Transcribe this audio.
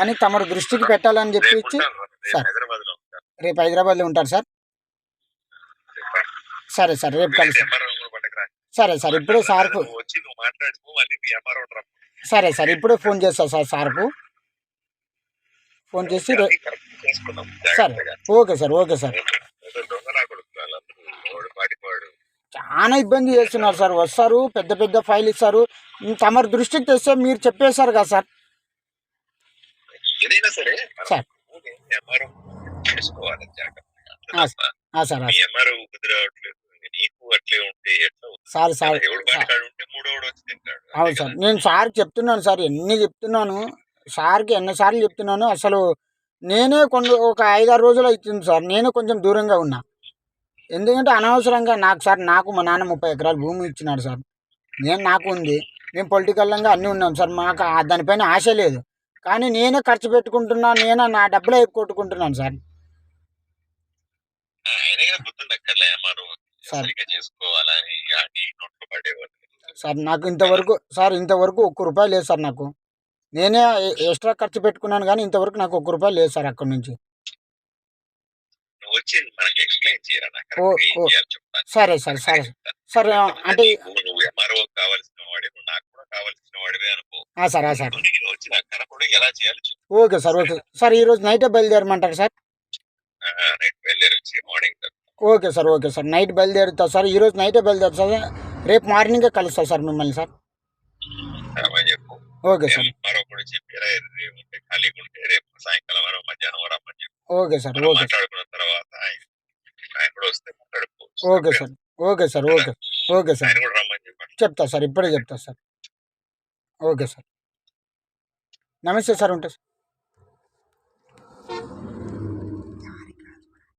అని తమరు దృష్టికి పెట్టాలని చెప్పి సార్ రేపు హైదరాబాద్లో ఉంటారు సార్. సరే సార్ రేపు కలిసి సరే సార్ ఇప్పుడే సార్కు సరే సార్ ఇప్పుడే ఫోన్ చేస్తా సార్ సార్కు ఫోన్ చేసి sir okay sir okay sir. చాలా ఇబ్బంది చేస్తున్నారు సార్. వస్తారు పెద్ద పెద్ద ఫైల్ ఇస్తారు, తమరి దృష్టికి తెస్తే మీరు చెప్పేశారు కదా సార్. సార్ సార్ సార్ అవును సార్ నేను సార్ చెప్తున్నాను సార్, ఎన్ని చెప్తున్నాను సార్కి ఎన్నిసార్లు చెప్తున్నాను. అసలు నేనే ఒక 5-6 రోజులు అవుతుంది సార్, నేనే కొంచెం దూరంగా ఉన్నా. ఎందుకంటే అనవసరంగా నాకు మా నాన్న 30 ఎకరాల భూమి ఇచ్చినాడు సార్. నాకు ఉంది, మేము పొలిటికల్గా అన్నీ ఉన్నాం సార్. మాకు దానిపైన ఆశ లేదు, కానీ నేనే ఖర్చు పెట్టుకుంటున్నాను, నేనే నా డబ్బులే కొట్టుకుంటున్నాను సార్. సార్ నాకు ఇంతవరకు ₹1 లేదు సార్. నాకు నేనే ఎక్స్ట్రా ఖర్చు పెట్టుకున్నాను, కానీ ఇంతవరకు నాకు ₹1 లేదు సార్ అక్కడి నుంచి. సరే సార్ సరే సరే అంటే sir sir okay sir okay sir. ఈరోజు నైటే బయలుదేరమంటారు సార్? Okay sir okay sir night బయలుదేరుతా సార్. ఈరోజు నైటే బయలుదేరుతా సార్, రేపు మార్నింగే కలుస్తా సార్ మిమ్మల్ని sir. Okay sir okay sir okay okay sir okay sir okay okay sir చెప్తా సార్, ఇప్పుడే చెప్తా సార్. ఓకే సార్ నమస్తే సార్, ఉంటా సార్.